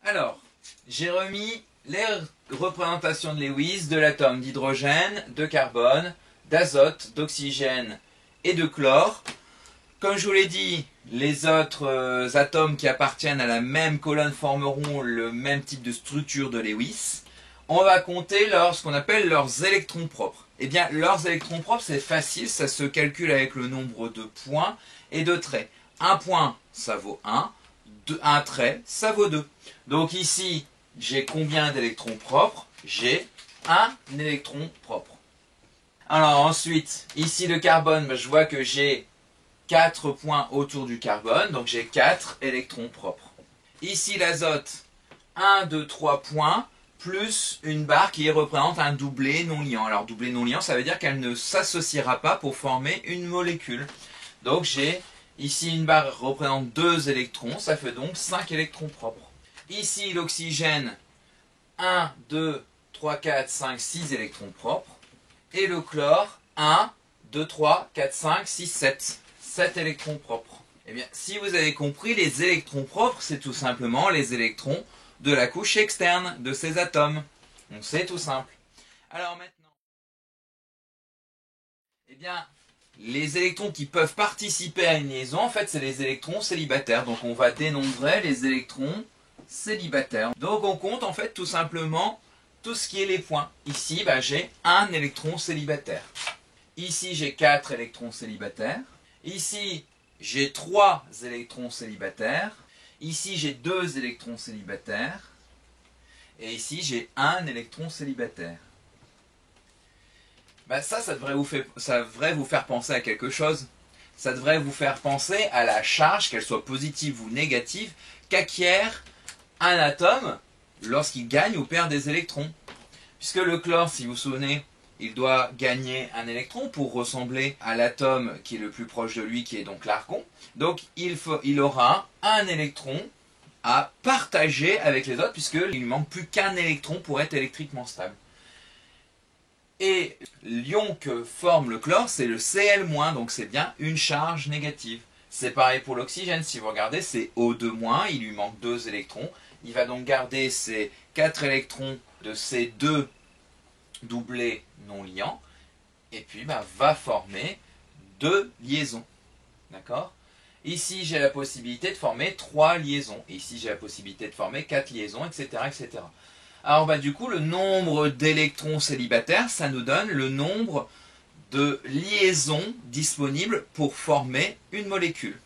Alors, j'ai remis les représentations de Lewis de l'atome d'hydrogène, de carbone, d'azote, d'oxygène et de chlore. Comme je vous l'ai dit, les autres atomes qui appartiennent à la même colonne formeront le même type de structure de Lewis. On va compter ce qu'on appelle leurs électrons propres. Eh bien, leurs électrons propres, c'est facile, ça se calcule avec le nombre de points et de traits. Un point, ça vaut 1. Un trait, ça vaut 2. Donc ici, j'ai combien d'électrons propres? J'ai un électron propre. Alors ensuite, ici le carbone, je vois que j'ai 4 points autour du carbone, donc j'ai 4 électrons propres. Ici l'azote, 1, 2, 3 points, plus une barre qui représente un doublet non liant. Alors doublet non liant, ça veut dire qu'elle ne s'associera pas pour former une molécule. Donc j'ai ici une barre représente 2 électrons, ça fait donc 5 électrons propres. Ici l'oxygène, 1, 2, 3, 4, 5, 6 électrons propres. Et le chlore, 1, 2, 3, 4, 5, 6, 7. 7 électrons propres. Eh bien, si vous avez compris, les électrons propres, c'est tout simplement les électrons de la couche externe de ces atomes. Donc c'est tout simple. Alors maintenant, eh bien, les électrons qui peuvent participer à une liaison, en fait, c'est les électrons célibataires. Donc on va dénombrer les électrons célibataires. Donc on compte en fait tout simplement tout ce qui est les points. Ici, j'ai un électron célibataire. Ici, j'ai 4 électrons célibataires. Ici, j'ai 3 électrons célibataires. Ici, j'ai 2 électrons célibataires. Et ici, j'ai 1 électron célibataire. Ça devrait vous faire penser à quelque chose. Ça devrait vous faire penser à la charge, qu'elle soit positive ou négative, qu'acquiert un atome lorsqu'il gagne ou perd des électrons. Puisque le chlore, si vous vous souvenez, il doit gagner un électron pour ressembler à l'atome qui est le plus proche de lui, qui est donc l'argon. Donc il aura un électron à partager avec les autres, puisqu'il ne lui manque plus qu'un électron pour être électriquement stable. Et l'ion que forme le chlore, c'est le Cl-, donc c'est bien une charge négative. C'est pareil pour l'oxygène, si vous regardez, c'est O2-, il lui manque 2 électrons. Il va donc garder ces 4 électrons de ces 2 doublés non liants, et puis va former 2 liaisons. D'accord? Ici, j'ai la possibilité de former 3 liaisons. Et ici, j'ai la possibilité de former 4 liaisons, etc. etc. Alors, du coup, le nombre d'électrons célibataires, ça nous donne le nombre de liaisons disponibles pour former une molécule.